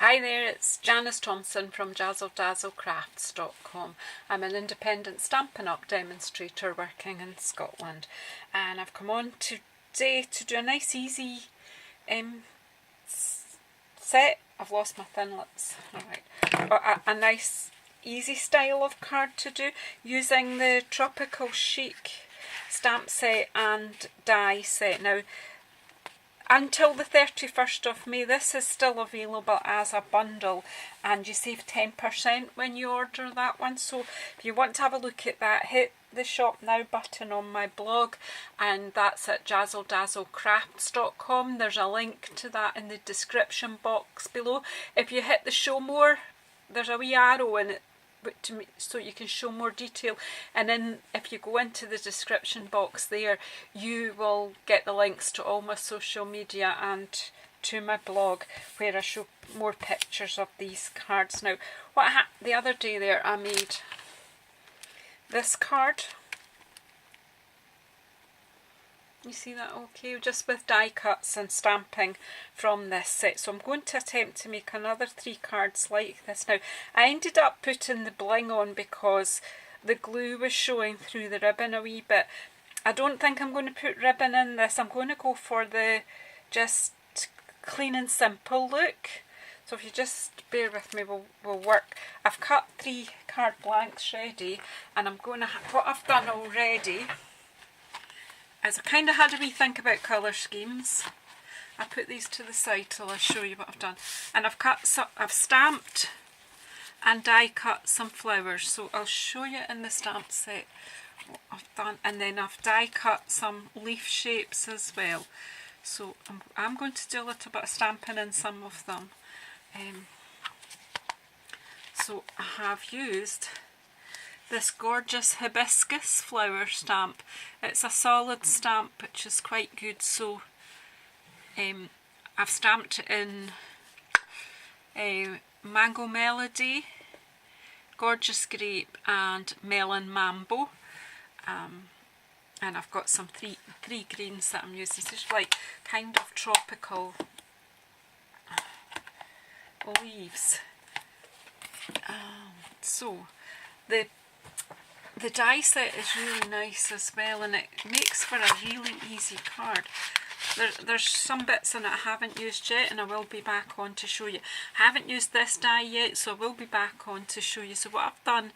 Hi there, it's Janice Thompson from JazzleDazzleCrafts.com. I'm an independent Stampin' Up! Demonstrator working in Scotland, and I've come on today to do a nice easy set. I've lost my thin lips. Alright, a nice easy style of card to do using the Tropical Chic stamp set and die set. Now, until the 31st of May, this is still available as a bundle, and you save 10% when you order that one. So if you want to have a look at that, hit the shop now button on my blog, and that's at JazzleDazzleCrafts.com. There's a link to that in the description box below. If you hit the show more, there's a wee arrow in it so you can show more detail, and then if you go into the description box there, you will get the links to all my social media and to my blog, where I show more pictures of these cards. Now, what happened the other day there, I made this card. You see that okay? Just with die cuts and stamping from this set. So I'm going to attempt to make another 3 cards like this. Now, I ended up putting the bling on because the glue was showing through the ribbon a wee bit. I don't think I'm going to put ribbon in this. I'm going to go for the just clean and simple look. So if you just bear with me, we'll work. I've cut 3 card blanks ready, and I'm going to, what I've done already is I kind of had a wee think about colour schemes. I put these to the side till I show you what I've done. And I've stamped and die cut some flowers. So I'll show you in the stamp set what I've done. And then I've die cut some leaf shapes as well. So I'm going to do a little bit of stamping in some of them. So I have used this gorgeous hibiscus flower stamp. It's a solid stamp, which is quite good. So I've stamped it in Mango Melody, Gorgeous Grape and Melon Mambo. And I've got some three greens that I'm using. So it's like kind of tropical leaves. So the die set is really nice as well, and it makes for a really easy card. There's some bits in it I haven't used yet, and I will be back on to show you. I haven't used this die yet, so I will be back on to show you. So what I've done,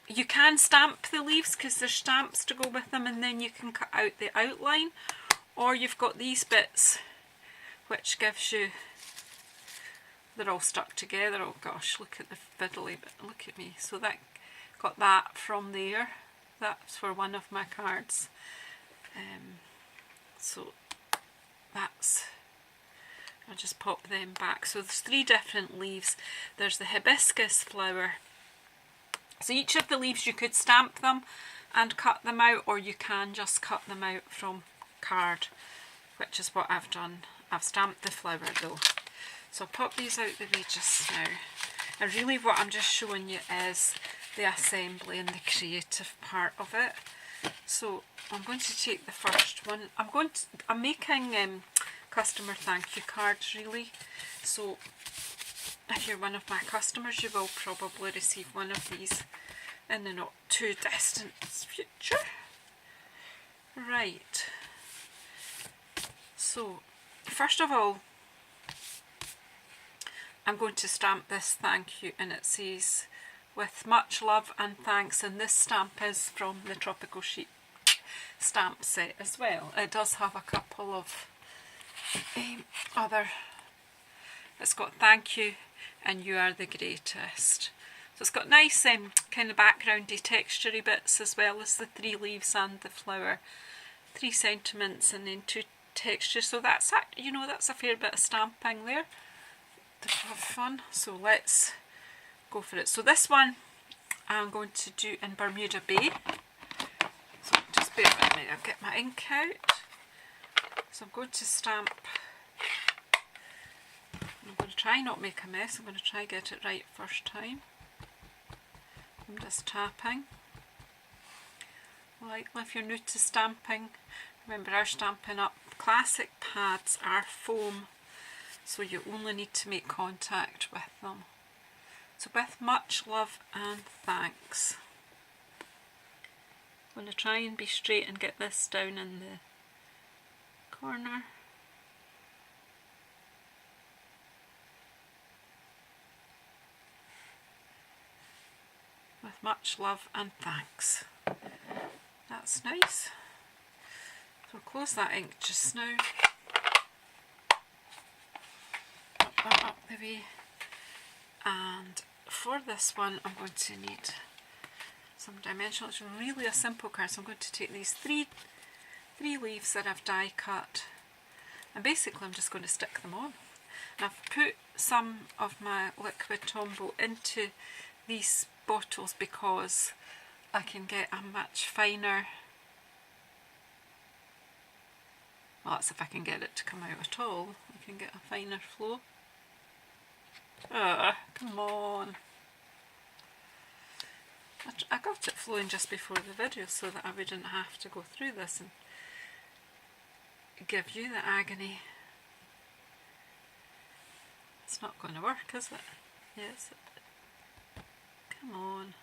you can stamp the leaves because there's stamps to go with them, and then you can cut out the outline, or you've got these bits which gives you, they're all stuck together. Oh gosh, look at the fiddly bit, look at me. So that got that from there. That's for one of my cards. So that's, I'll just pop them back. So there's 3 different leaves. There's the hibiscus flower. So each of the leaves you could stamp them and cut them out, or you can just cut them out from card, which is what I've done. I've stamped the flower though. So I'll pop these out the way just now. And really what I'm just showing you is the assembly and the creative part of it. So I'm going to take the first one. I'm making customer thank you cards really. So if you're one of my customers, you will probably receive one of these in the not too distant future. Right. So first of all, I'm going to stamp this thank you, and it says, "With much love and thanks," and this stamp is from the Tropical Chic stamp set as well. It does have a couple of other, it's got thank you and you are the greatest. So it's got nice kind of backgroundy textury bits, as well as the 3 leaves and the flower. 3 sentiments and then 2 textures. So that's, you know, that's a fair bit of stamping there to have fun. So let's go for it. So this one I'm going to do in Bermuda Bay. So just bear with me, I'll get my ink out. So I'm going to stamp, I'm going to try not make a mess, I'm going to try get it right first time. I'm just tapping. Like, if you're new to stamping, remember our Stampin' Up! Classic pads are foam so you only need to make contact with them. So with much love and thanks. I'm going to try and be straight and get this down in the corner. With much love and thanks. That's nice. So close that ink just now. Pop that up the way. And for this one I'm going to need some dimensional. It's really a simple card, so I'm going to take these three leaves that I've die cut, and basically I'm just going to stick them on. And I've put some of my liquid Tombow into these bottles because I can get a much finer, well, that's if I can get it to come out at all, I can get a finer flow. Come on. I got it flowing just before the video so that I wouldn't have to go through this and give you the agony. It's not going to work, is it? Yes. Come on.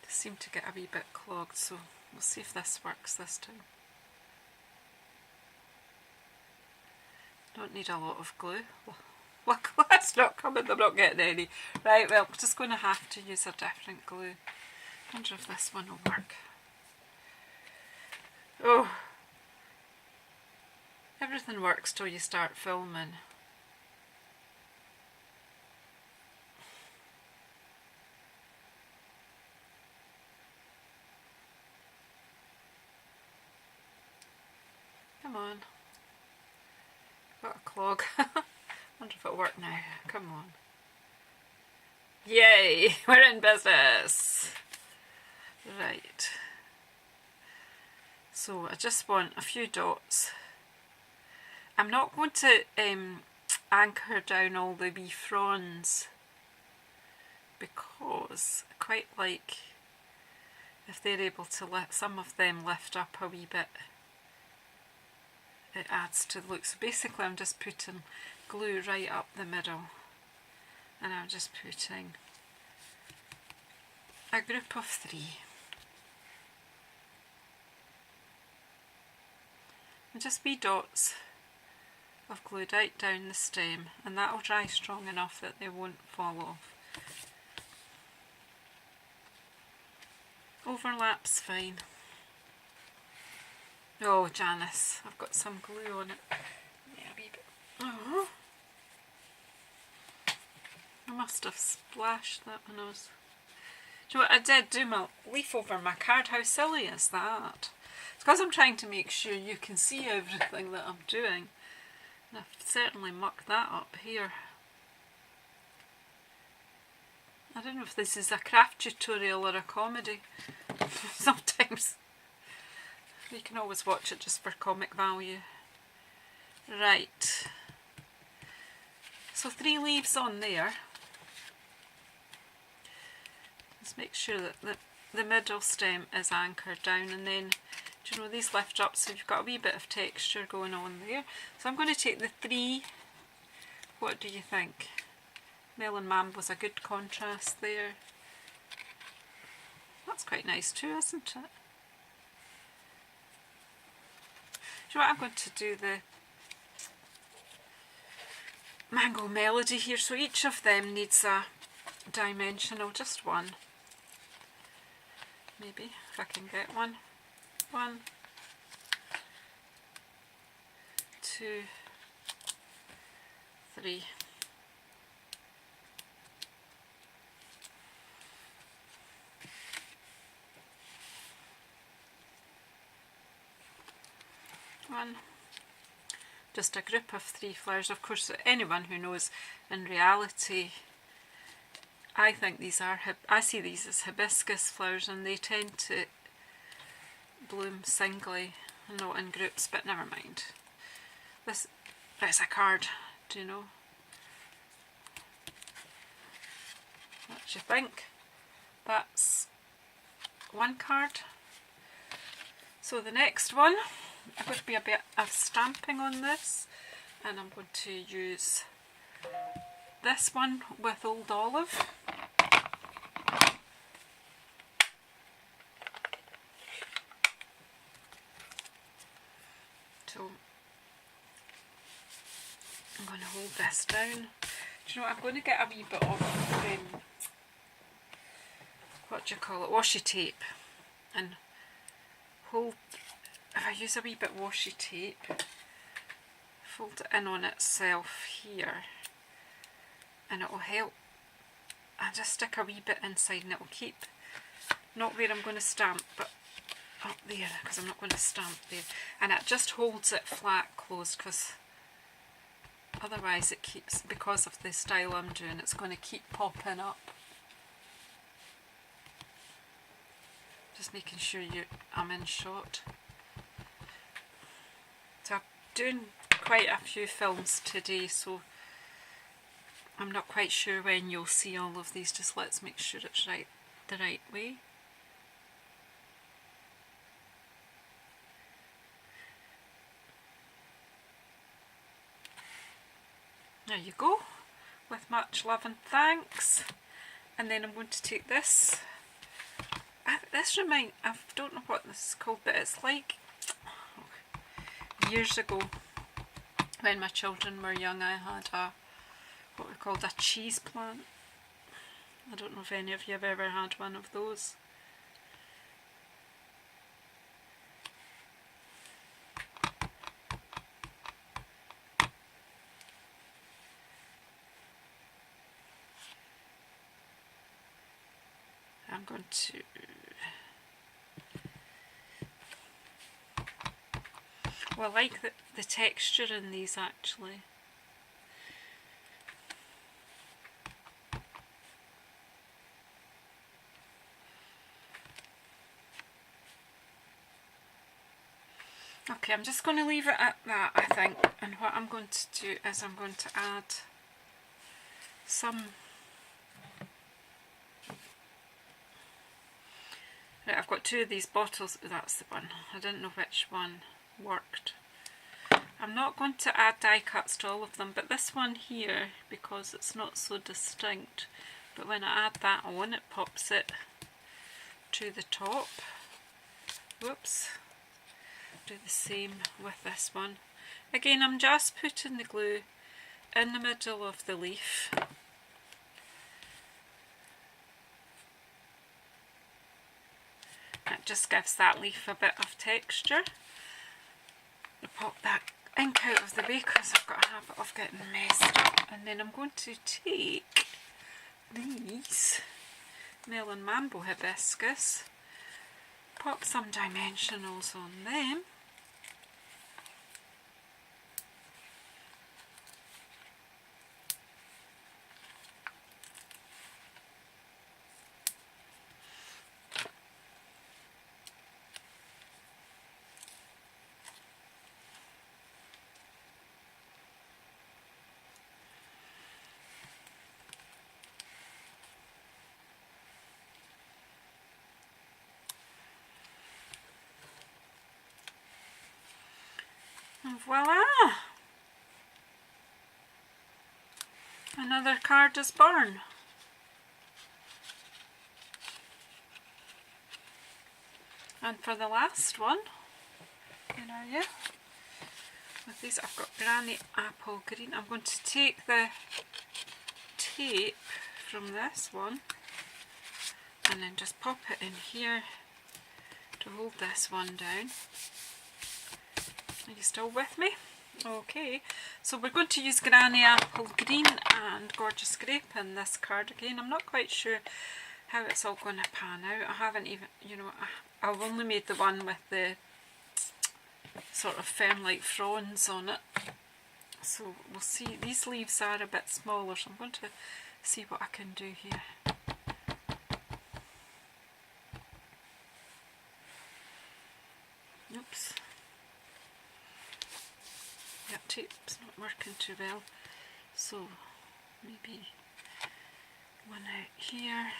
They seem to get a wee bit clogged, so we'll see if this works this time. Don't need a lot of glue. Look, that's not coming, I'm not getting any. Right, well, we're just going to have to use a different glue. I wonder if this one will work. Oh, everything works till you start filming. Come on. Got a clog. Wonder if it'll work now. Come on. Yay! We're in business! Right. So I just want a few dots. I'm not going to anchor down all the wee fronds because I quite like if they're able to let some of them lift up a wee bit. It adds to the look. So basically I'm just putting glue right up the middle, and I'm just putting a group of 3. And just wee dots of glue right down the stem, and that'll dry strong enough that they won't fall off. Overlap's fine. Oh, Janice, I've got some glue on it. Yeah, a wee bit. Oh. I must have splashed that when I was... Do you know what, I did do my leaf over my card. How silly is that? It's because I'm trying to make sure you can see everything that I'm doing. And I've certainly mucked that up here. I don't know if this is a craft tutorial or a comedy. Sometimes. You can always watch it just for comic value. Right. So 3 leaves on there. Let's make sure that the middle stem is anchored down, and then, do you know, these lift up so you've got a wee bit of texture going on there. So I'm going to take the 3, what do you think? Melon Mambo's a good contrast there. That's quite nice too, isn't it? Do you know what, I'm going to do the Mango Melody here, so each of them needs a dimensional, just one. Maybe, if I can get one. 1, 2, 3. Just a group of 3 flowers. Of course, anyone who knows, in reality, I think these are, I see these as hibiscus flowers, and they tend to bloom singly and not in groups, but never mind. This is a card, do you know? What do you think? That's one card. So the next one, I've got to be a bit of stamping on this, and I'm going to use this one with Old Olive. So I'm going to hold this down. Do you know what, I'm going to get a wee bit of, what do you call it, washi tape, and hold, if I use a wee bit washi tape, fold it in on itself here, and it will help. I'll just stick a wee bit inside and it will keep, not where I'm going to stamp, but up there, because I'm not going to stamp there, and it just holds it flat closed, because otherwise it keeps, because of the style I'm doing, it's going to keep popping up. Just making sure I'm in shot. So I'm doing quite a few films today, so I'm not quite sure when you'll see all of these. Just let's make sure it's the right way. There you go, with much love and thanks. And then I'm going to take this. I don't know what this is called, but it's like years ago when my children were young, I had what we called a cheese plant. I don't know if any of you have ever had one of those. I'm going to, well, I like the texture in these actually. Okay, I'm just going to leave it at that, I think, and what I'm going to do is I'm going to add some. Right, I've got two of these bottles. That's the one. I didn't know which one worked. I'm not going to add die cuts to all of them, but this one here, because it's not so distinct, but when I add that on, it pops it to the top. Whoops. Do the same with this one. Again, I'm just putting the glue in the middle of the leaf. It just gives that leaf a bit of texture. I'll pop that ink out of the way because I've got a habit of getting messed up. And then I'm going to take these Melon Mambo hibiscus, pop some dimensionals on them. And voila! Another card is born. And for the last one, where are you? With these, I've got Granny Apple Green. I'm going to take the tape from this one and then just pop it in here to hold this one down. Are you still with me? Okay, so we're going to use Granny Apple Green and Gorgeous Grape in this card again. I'm not quite sure how it's all going to pan out. I haven't even, you know, I've only made the one with the sort of fern-like fronds on it. So we'll see. These leaves are a bit smaller, so I'm going to see what I can do here. Oops. That tape's not working too well, so maybe one out here.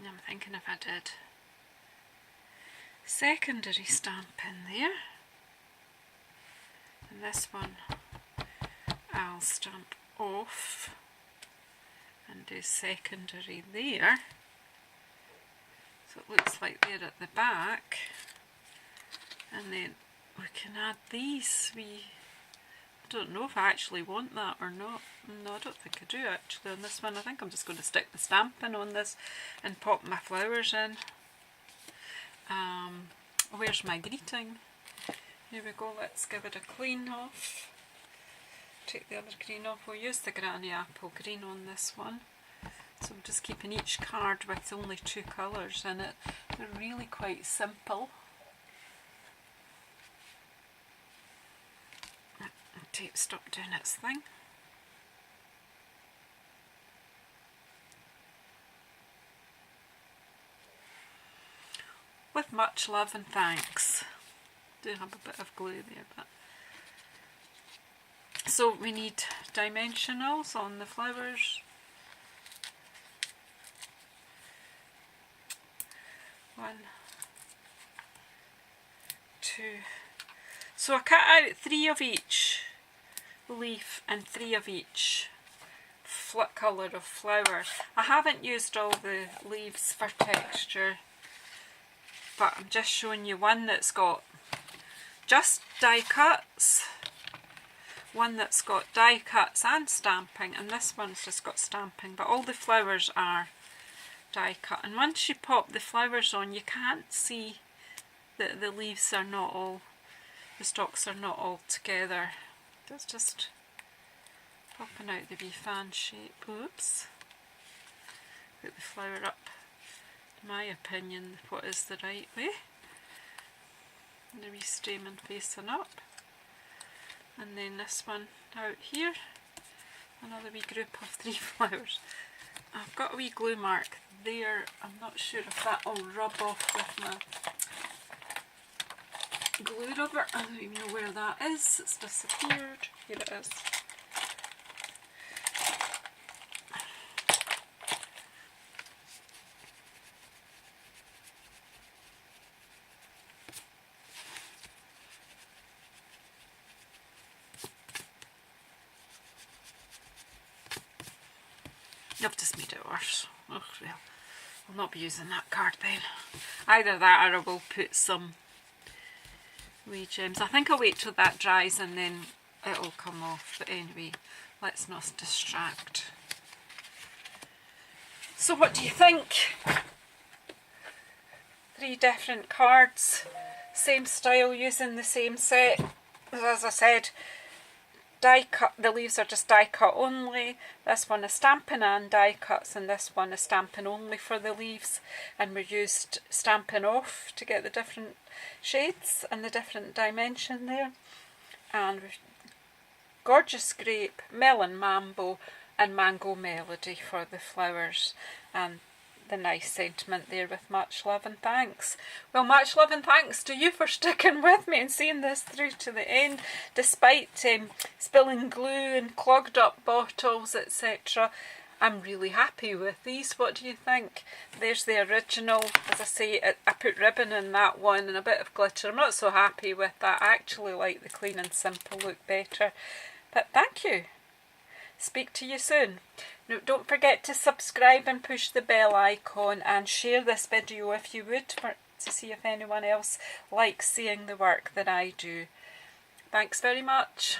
I'm thinking if I did secondary stamping there, and this one I'll stamp off and do secondary there, so it looks like they're at the back, and then we can add these wee, I don't know if I actually want that or not. No, I don't think I do actually on this one. I think I'm just going to stick the stamping on this and pop my flowers in. Where's my greeting? Here we go, let's give it a clean off. Take the other green off. We'll use the Granny Apple green on this one. So I'm just keeping each card with only 2 colours in it. They're really quite simple. Tape stopped doing its thing. With much love and thanks. Do have a bit of glue there, but so we need dimensionals on the flowers. 1, 2. So I cut out 3 of each leaf and 3 of each colour of flower. I haven't used all the leaves for texture, but I'm just showing you one that's got just die cuts, one that's got die cuts and stamping, and this one's just got stamping, but all the flowers are die cut. And once you pop the flowers on, you can't see that the leaves are not all, the stalks are not all together. That's just popping out the wee fan shape. Oops. Put the flower up, in my opinion, what is the right way. And the wee stamen facing up. And then this one out here. Another wee group of 3 flowers. I've got a wee glue mark there. I'm not sure if that will rub off with my glue rubber. I don't even know where that is. It's disappeared. Here it is. I've just made it worse. Oh well, I'll not be using that card then. Either that or I will put some wee gems. I think I'll wait till that dries and then it'll come off. But anyway, let's not distract. So what do you think? 3 different cards, same style, using the same set. As I said, die cut, the leaves are just die cut only. This one is stamping and die cuts, and this one is stamping only for the leaves, and we used stamping off to get the different shades and the different dimension there. And gorgeous grape, melon mambo and mango melody for the flowers, and the nice sentiment there with much love and thanks. Well, much love and thanks to you for sticking with me and seeing this through to the end, despite spilling glue and clogged up bottles, etc. I'm really happy with these. What do you think? There's the original. As I say, I put ribbon in that one and a bit of glitter. I'm not so happy with that. I actually like the clean and simple look better. But thank you. Speak to you soon. Now, don't forget to subscribe and push the bell icon, and share this video if you would, to see if anyone else likes seeing the work that I do. Thanks very much.